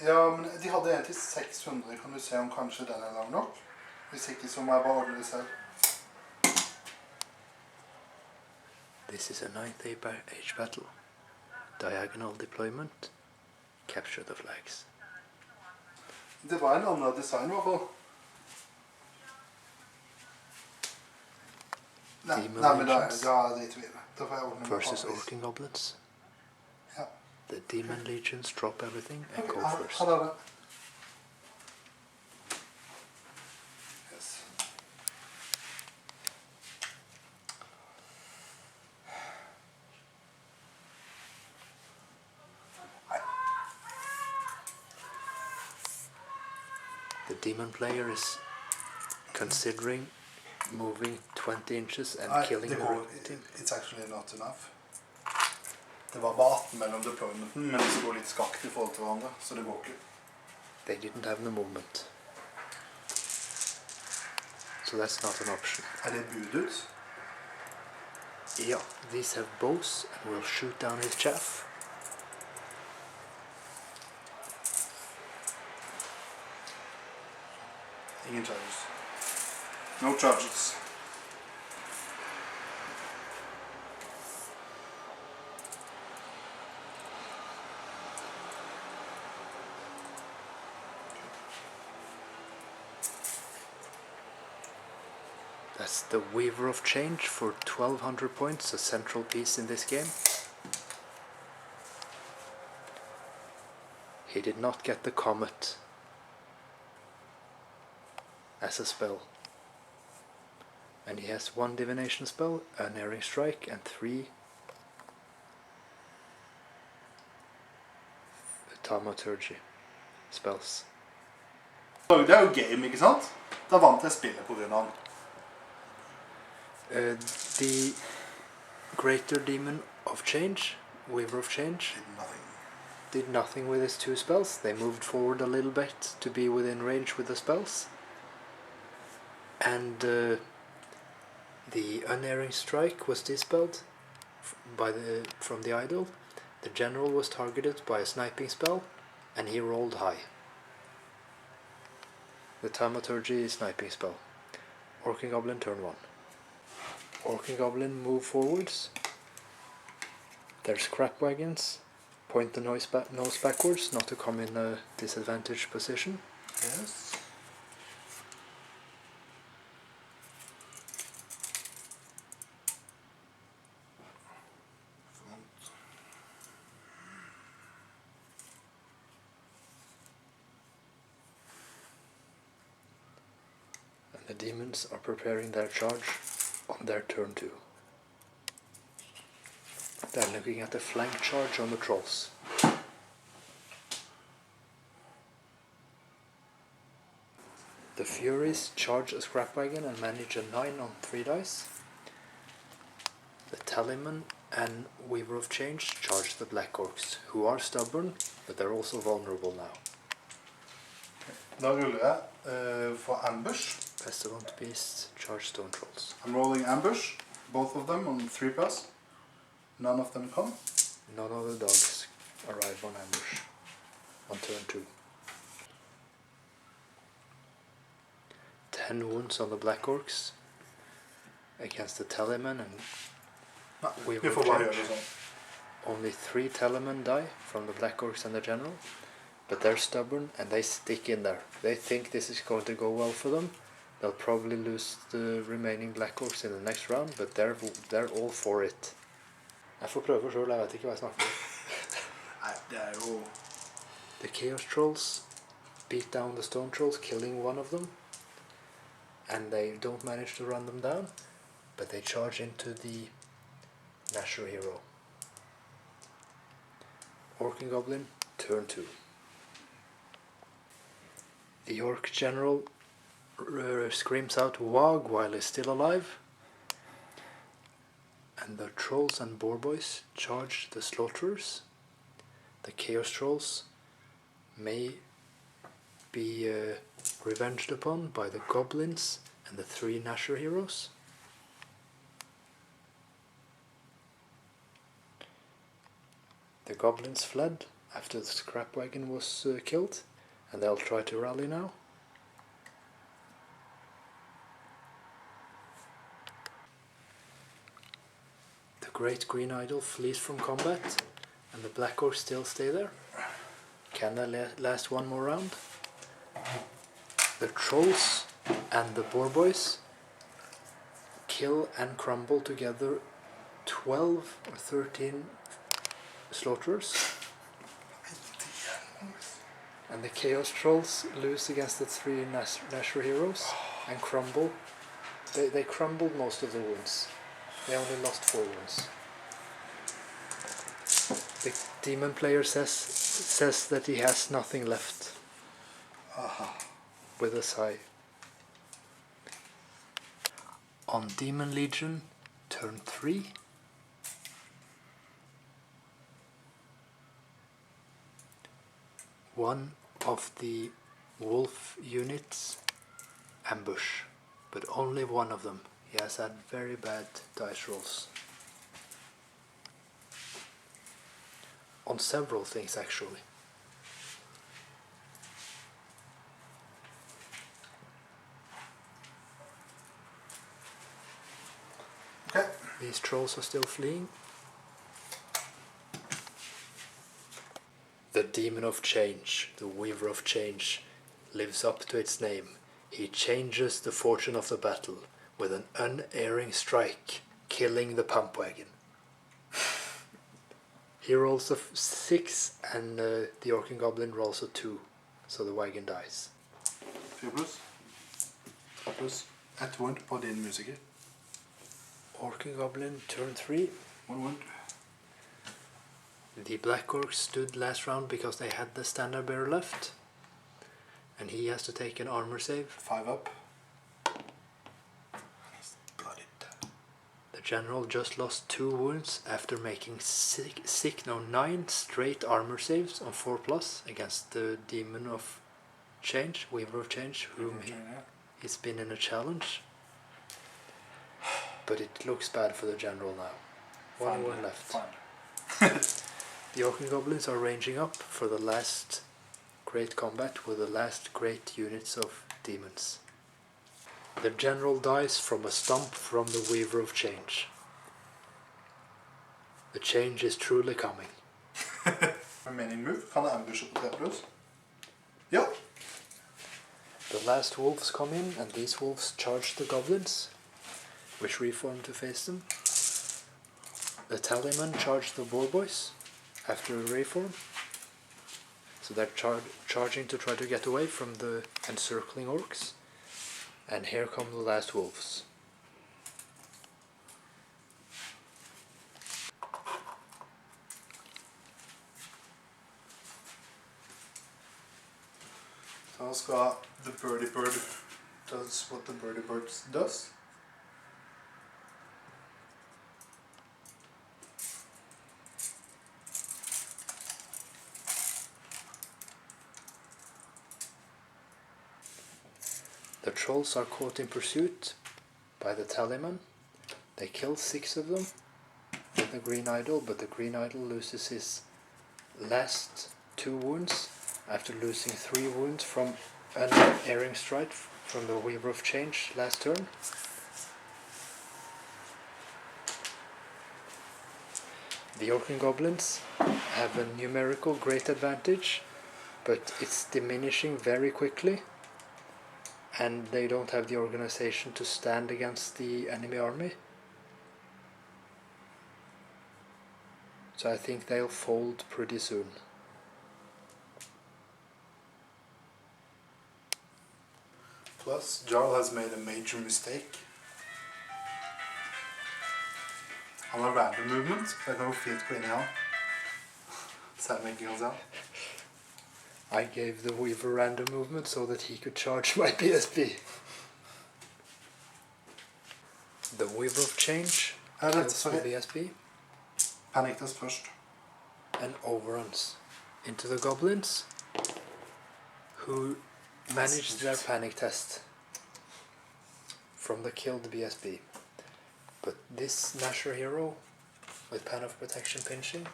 Ja, men de hadde en til 600. Kan du se om kanskje den er lang nok? Hvis ikke så må jeg bare ordne det selv. This is a 9th age battle. Diagonal deployment. Capture the flags. Det var en annen design i hvert fall. Nei, men da driter vi i det. Da får jeg ordne versus orc and goblins. Ja. The demon legions drop everything and go first. Ha det. Yes. The demon player is considering moving 20 inches and killing the team. It's actually not enough. Det var bare 18 mellom deploymenten, men det går litt skakt i forhold til hverandre, så det går ikke. They didn't have the movement. So that's not an option. Er det budet? Yeah, these have bows and will shoot down his chaff. Ingen charges. No charges. That's the Weaver of Change for 1200 points, a central piece in this game. He did not get the Comet as a spell. And he has 1 divination spell, unerring strike, and 3 thaumaturgy spells. Det er jo game, ikke sant? Da vant jeg spillet på grunn av han. The Greater Demon of Change, Weaver of Change, did nothing with his 2 spells. They moved forward a little bit to be within range with the spells. And the unerring strike was dispelled from the idol. The general was targeted by a sniping spell, and he rolled high. The thaumaturgy sniping spell. Orc and Goblin turn 1. Orc and Goblin move forwards. There's crap wagons. Point the nose backwards, not to come in a disadvantaged position. Yes. And the demons are preparing their charge on their turn 2. They're looking at the flank charge on the trolls. The furies charge a scrap wagon and manage a 9 on 3 dice. The tallymen and Weaver of Change charge the black orcs, who are stubborn, but they're also vulnerable now. Da ruller jeg for ambush. Pestilent beasts charge stone trolls. I'm rolling ambush, both of them on 3 plus. None of them come. None of the dogs arrive on ambush on turn 2. 10 wounds on the black orcs against the tallymen and Weaver of Change. Only 3 tallymen die from the black orcs and the general, but they're stubborn and they stick in there. They think this is going to go well for them. They'll probably lose the remaining black orcs in the next round, but they're all for it. Jeg får prøve selv, jeg vet ikke hva jeg snakker om. Nei, det er jo... The chaos trolls beat down the stone trolls, killing one of them, and they don't manage to run them down, but they charge into the gnasher hero. Orc and Goblin, turn 2. The orc general screams out "Wag" while he's still alive, and the trolls and boyz charge the slaughterers. The chaos trolls may be revenged upon by the goblins and the 3 gnasher heroes. The goblins fled after the scrap wagon was killed, and they'll try to rally now. The Great Green Idol flees from combat, and the Black Orcs still stay there. Can they last one more round? The Trolls and the boyz kill and crumble together 12 or 13 slaughterers. And the Chaos Trolls lose against the 3 gnasher heroes and crumble. They crumbled most of the wounds. They only lost 4 wounds. The demon player says that he has nothing left. With a sigh. On Demon Legion, turn 3. One of the wolf units ambush, but only one of them. He has had very bad dice rolls. On several things actually. Okay. These trolls are still fleeing. The Demon of Change, the Weaver of Change, lives up to its name. He changes the fortune of the battle with an unerring strike, killing the pump wagon. He rolls a 6 and the Orc and Goblin rolls a 2, so the wagon dies. 4 pluss. 2 pluss. 1 wound på din musiker. Orc and Goblin, turn 3. 1 wound. The Black Orcs stood last round because they had the standard bearer left. And he has to take an armor save. 5 up. He's bloated. The general just lost 2 wounds after making 9 straight armor saves on 4+ against the Demon of Change, Weaver of Change, whom he's been in a challenge. But it looks bad for the general now. 1 wound left. Fine. The Orc and Goblins are ranging up for the last great combat with the last great units of demons. The general dies from a stomp from the Weaver of Change. The change is truly coming. Remaining move. Kan jeg ambushe på 3 pluss? Ja. The last wolves come in, and these wolves charge the goblins, which reform to face them. The tallymen charge the boyz after a reform. So they're charging to try to get away from the encircling orcs. And here come the last wolves. Så skal the birdie bird does what the birdie bird does. The trolls are caught in pursuit by the tallymen. They kill 6 of them with the green idol, but the green idol loses his last 2 wounds after losing 3 wounds from an erring strike from the Weaver of Change last turn. The Orc and Goblins have a numerical great advantage, but it's diminishing very quickly. And they don't have the organization to stand against the enemy army. So I think they'll fold pretty soon. Plus, Jarl has made a major mistake. Han har random movement, så jeg kan jo fint gå inn i han. Selv om jeg ikke kan se han. I gave the Weaver random movement so that he could charge my BSB. The Weaver of Change kills the BSB. Panic test først. And overruns into the goblins, who managed their panic test from the killed BSB. But this gnasher hero with Pan of Protection pinching,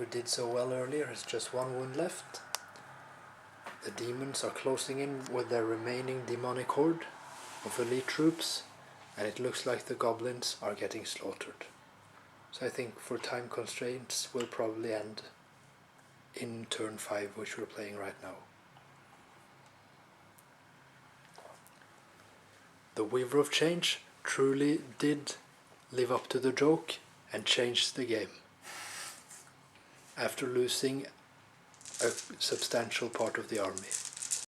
who did so well earlier, has just 1 wound left. The demons are closing in with their remaining demonic horde of elite troops, and it looks like the goblins are getting slaughtered. So I think for time constraints we'll probably end in turn 5, which we're playing right now. The Weaver of Change truly did live up to the joke and changed the game. After losing a substantial part of the army.